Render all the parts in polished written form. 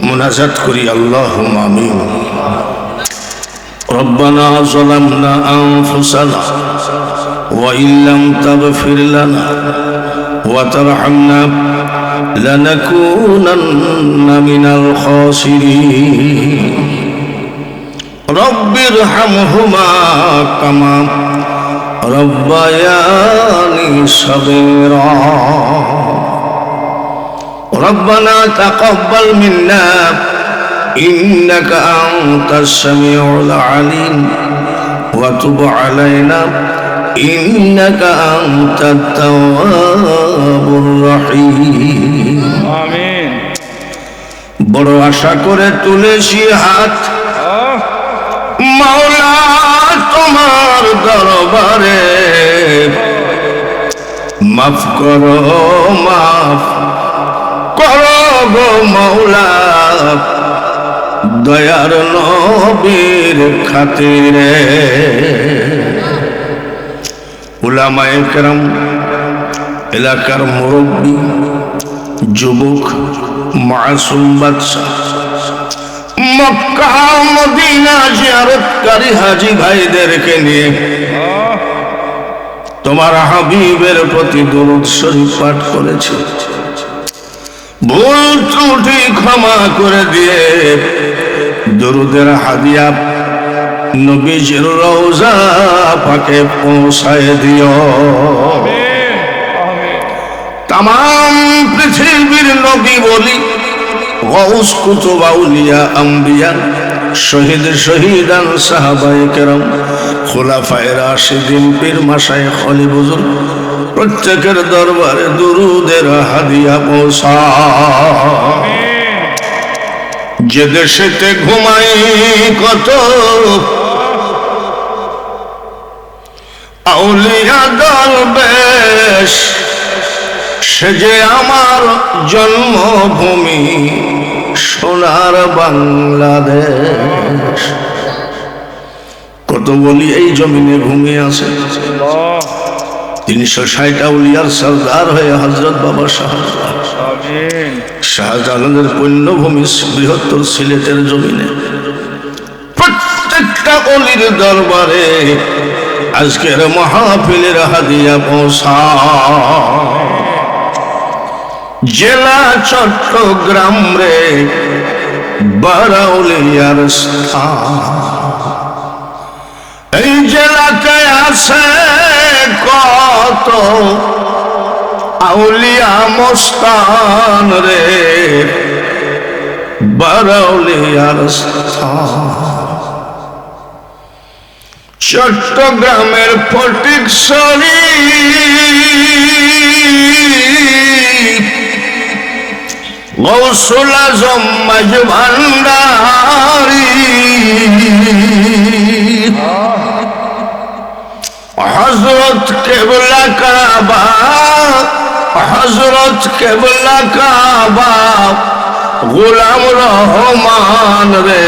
মুনাজাত করি আল্লাহুম্মা আমিন। রব্বানা যালামনা আনফুসানা ওয়া ইল্লাম তাগফির লানা ওয়া তারহামনা লানাকুনান্না মিনাল খাসিরিন। রব্বিরহামহুমা কামা রব্বায়ানি সাগীরা। রব্বানা তাকাব্বাল মিন্না ইন্নাকা আনতাস সামিউল আলিম ওয়া তুব আলাইনা ইন্নাকা আনতাত তাওয়াবুর রহিম। আমিন। বড় আশা করে তুলেছি হাত মাওলা তোমার দরবারে, মাফ করো মাফ করো গো মাওলা, দয়ার নবীর খাতিরে। উলামায়ে কেরাম, এলাকার মুরব্বী, যুবক, মাসুম বাদশা, মক্কা মদিনা জিয়ারতকারী হাজী ভাইদেরকে নিয়ে তোমার হাবিবের প্রতি দরুদ শরীফ পাঠ করেছে। ভুল ত্রুটি ক্ষমা করে দিয়ে দরুদের হাদিয়া নবীজির রওজা পাকে পৌঁছায় দিও। তাম পৃথিবীর নবী বলি, গৌস কুতুব আউলিয়া আম্বিয়া, শহীদ শহীদান সাহাবায়ে কেরাম, খুলাফায়ে রাশিদিন, পীর মাশায়েখ, খলি বুজুর্গ, প্রত্যেকের দরবারে দুরুদের হাদিয়া পৌঁছা। যে দেশেতে ঘুমাই কত আউলিয়া দরবেশ, সে যে আমার জন্মভূমি সোনার বাংলাদেশ। কত বলি এই জমিনে ঘুমিয়ে আছে। 360 আউলিয়ার সরদার হয়ে হযরত বাবা শাহজালালের পুণ্যভূমি বৃহত্তর সিলেটের জমিনে প্রত্যেকটা অলির দরবারে আজকের মাহফিলের হাদিয়া পৌঁছা। জেলা চট্টগ্রাম রে বারাউলিয়ার স্থান। এই জেলাতে আছে কত আউলিয়া মস্তান রে বারাউলিয়ার স্থান। চট্টগ্রামের ফটিকছড়ি গৌসুল আজম মাঝ ভান্ডারী, হযরত কেবলা কাবা, হযরত কেবলা কাবা, গোলাম রহমান রে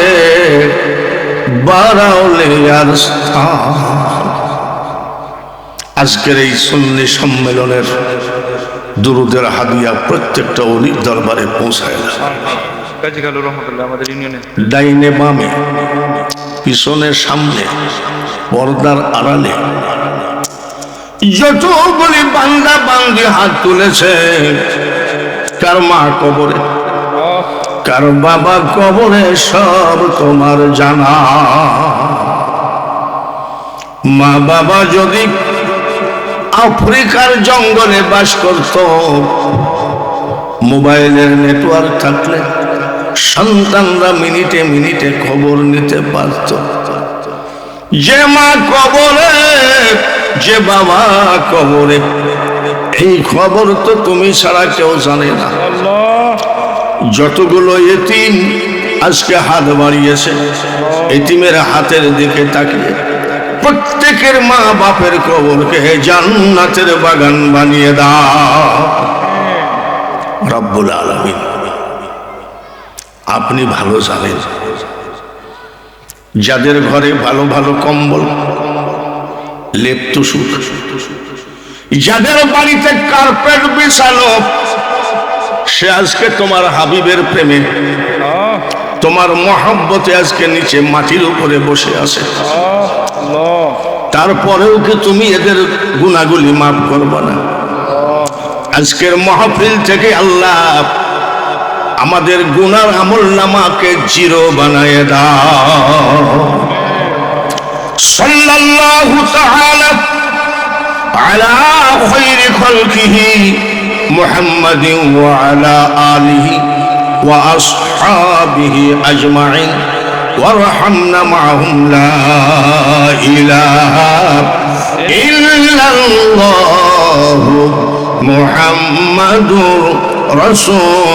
বারাউলিয়ার স্থান। আজকের এই সুন্নি সম্মেলনের দুরুদের হাদিয়া প্রত্যেকটা ওলির দরবারে পৌঁছায় না। ডাইনে বামে, পিছনে সামনে, পর্দার আড়ালে যতগুলি বান্দা বান্দি হাত তুলেছে, কার মা কবরে, কার বাবা কবরে, সব তোমার জানা। মা বাবা যদি আফ্রিকার জঙ্গলে বাস করত, মোবাইলের নেটওয়ার্ক থাকলে সন্তানরা মিনিটে মিনিটে খবর নিতে পারত। যে মা কবরে, যে বাবা কবরে, এই খবর তো তুমি ছাড়া কেউ জানে না। যতগুলো এতিম আজকে হাত বাড়িয়েছে, এতিমের হাতের দিকে তাকিয়ে প্রত্যেকের মা বাপের কবরকে জান্নাতের বাগান বানিয়ে দাও রব্বুল আলামিন। আপনি ভালো জানেন, যাদের ঘরে ভালো ভালো কম্বল, লেপ তুষুক, যাদের বাড়িতে কার্পেট বিছানো, সে আজকে তোমার হাবিবের প্রেমে তোমার মহব্বতে আজকে নিচে মাটির উপরে বসে আছে, তারপরেও কি তুমি এদের গুনাহগুলি মাফ করবে না? আজকের মাহফিল থেকে আল্লাহ আমাদের গুনার আমলনামাকে জিরো বানায় দাও। সাল্লাল্লাহু তাআলা আলা খায়রি খালকিহি মুহাম্মাদিন ওয়া আলা আলিহি ওয়া আসহাবিহি আজমাইন ওয়ারহামনা মাআহুম লা ইলাহা ইল্লাল্লাহু মুহাম্মাদুর রাসূলুল্লাহ।